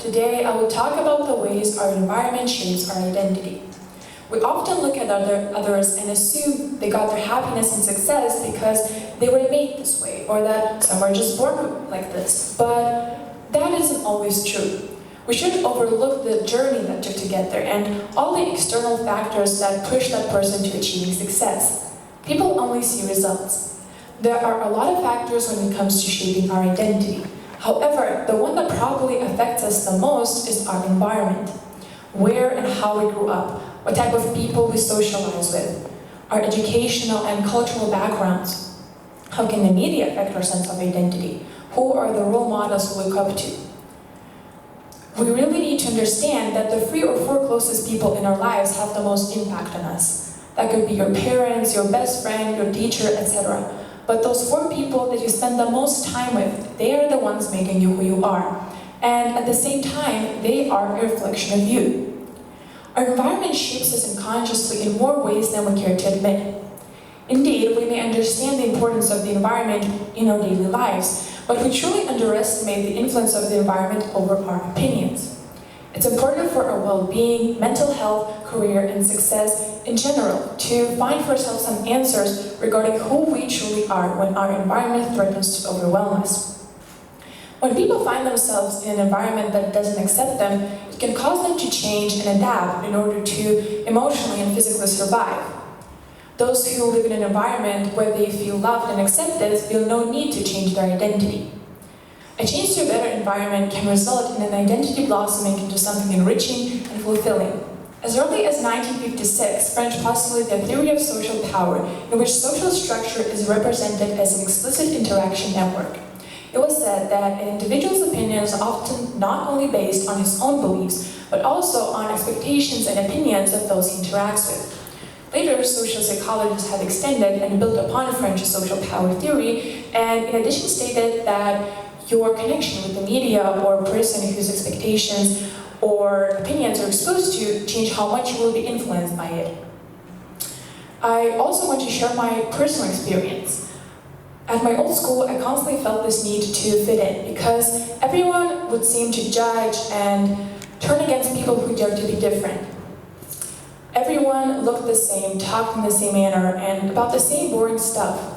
Today I will talk about the ways our environment shapes our identity. We often look at others and assume they got their happiness and success because they were made this way, or that some are just born like this. But that isn't always true. We shouldn't overlook the journey that took to get there and all the external factors that push that person to achieving success. People only see results. There are a lot of factors when it comes to shaping our identity. However, the one that probably affects us the most is our environment. Where and how we grew up, what type of people we socialize with, our educational and cultural backgrounds. How can the media affect our sense of identity? Who are the role models we look up to? We really need to understand that the 3 or 4 closest people in our lives have the most impact on us. That could be your parents, your best friend, your teacher, etc. But those 4 people that you spend the most time with, they are the ones making you who you are. And at the same time, they are a reflection of you. Our environment shapes us unconsciously in more ways than we care to admit. Indeed, we may understand the importance of the environment in our daily lives, but we truly underestimate the influence of the environment over our opinions. It's important for our well-being, mental health, career, and success in general to find for ourselves some answers regarding who we truly are when our environment threatens to overwhelm us. When people find themselves in an environment that doesn't accept them, it can cause them to change and adapt in order to emotionally and physically survive. Those who live in an environment where they feel loved and accepted feel no need to change their identity. A change to a better environment can result in an identity blossoming into something enriching and fulfilling. As early as 1956, French postulated the theory of social power, in which social structure is represented as an explicit interaction network. It was said that an individual's opinion is often not only based on his own beliefs, but also on expectations and opinions of those he interacts with. Later, social psychologists have extended and built upon French social power theory, and in addition stated that your connection with the media or a person whose expectations or opinions are exposed to change how much you will be influenced by it. I also want to share my personal experience. At my old school, I constantly felt this need to fit in because everyone would seem to judge and turn against people who dare to be different. Everyone looked the same, talked in the same manner, and about the same boring stuff.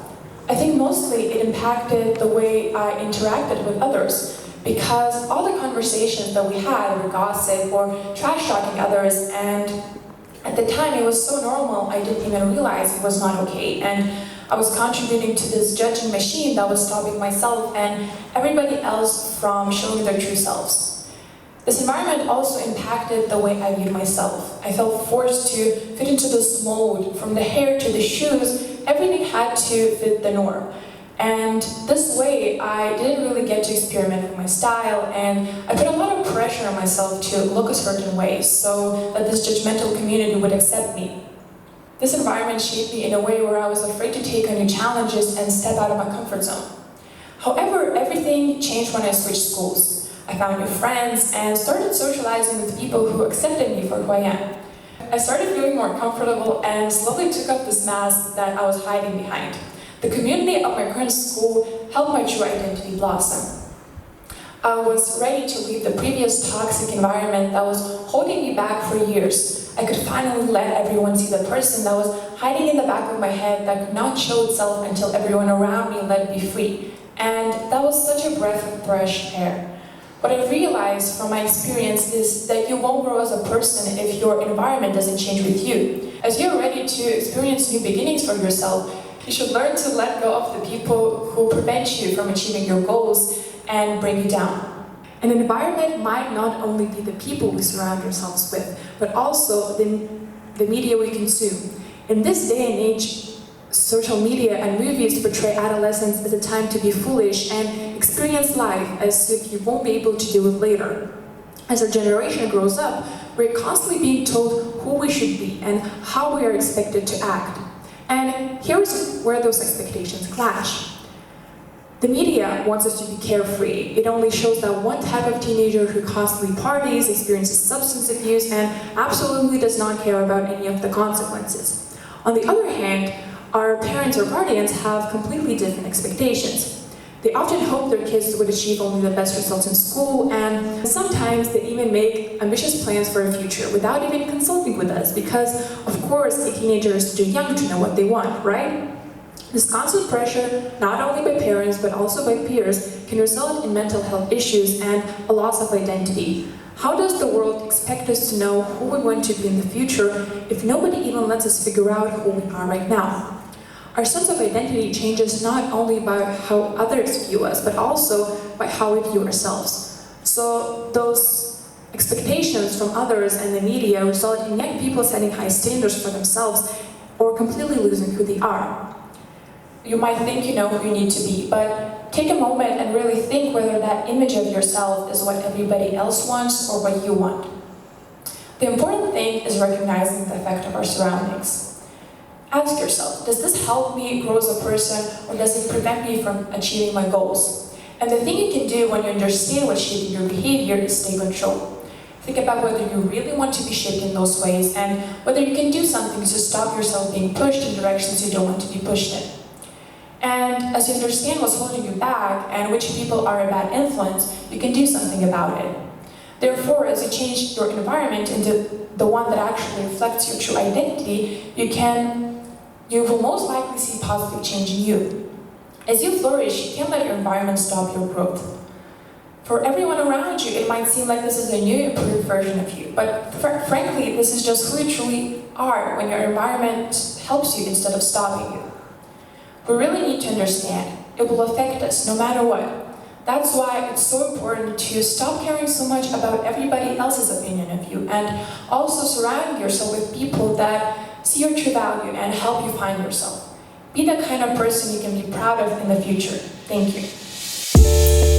I think mostly it impacted the way I interacted with others, because all the conversations that we had were gossip or trash-talking others, and at the time it was so normal I didn't even realize it was not okay, and I was contributing to this judging machine that was stopping myself and everybody else from showing their true selves. This environment also impacted the way I viewed myself. I felt forced to fit into this mold. From the hair to the shoes, everything had to fit the norm. And this way, I didn't really get to experiment with my style, and I put a lot of pressure on myself to look a certain way so that this judgmental community would accept me. This environment shaped me in a way where I was afraid to take on new challenges and step out of my comfort zone. However, everything changed when I switched schools. I found new friends and started socializing with people who accepted me for who I am. I started feeling more comfortable and slowly took off this mask that I was hiding behind. The community of my current school helped my true identity blossom. I was ready to leave the previous toxic environment that was holding me back for years. I could finally let everyone see the person that was hiding in the back of my head that could not show itself until everyone around me let me free. And that was such a breath of fresh air. What I realized from my experience is that you won't grow as a person if your environment doesn't change with you. As you're ready to experience new beginnings for yourself, you should learn to let go of the people who prevent you from achieving your goals and bring you down. An environment might not only be the people we surround ourselves with, but also the media we consume. In this day and age, social media and movies portray adolescence as a time to be foolish and experience life as if you won't be able to do it later. As our generation grows up, we're constantly being told who we should be and how we are expected to act. And here's where those expectations clash. The media wants us to be carefree. It only shows that one type of teenager who constantly parties, experiences substance abuse, and absolutely does not care about any of the consequences. On the other hand, our parents or guardians have completely different expectations. They often hope their kids would achieve only the best results in school, and sometimes they even make ambitious plans for a future without even consulting with us, because, of course, a teenager is too young to know what they want, right? This constant pressure, not only by parents but also by peers, can result in mental health issues and a loss of identity. How does the world expect us to know who we want to be in the future if nobody even lets us figure out who we are right now? Our sense of identity changes not only by how others view us, but also by how we view ourselves. So those expectations from others and the media result in young people setting high standards for themselves or completely losing who they are. You might think you know who you need to be, but take a moment and really think whether that image of yourself is what everybody else wants or what you want. The important thing is recognizing the effect of our surroundings. Ask yourself, does this help me grow as a person, or does it prevent me from achieving my goals? And the thing you can do when you understand what's shaping your behavior is stay control. Think about whether you really want to be shaped in those ways, and whether you can do something to stop yourself being pushed in directions you don't want to be pushed in. And as you understand what's holding you back and which people are a bad influence, you can do something about it. Therefore, as you change your environment into the one that actually reflects your true identity, you will most likely see positive change in you. As you flourish, you can't let your environment stop your growth. For everyone around you, it might seem like this is a new, improved version of you, but frankly, this is just who you truly are when your environment helps you instead of stopping you. We really need to understand, it will affect us no matter what. That's why it's so important to stop caring so much about everybody else's opinion of you, and also surround yourself with people that see your true value and help you find yourself. Be the kind of person you can be proud of in the future. Thank you.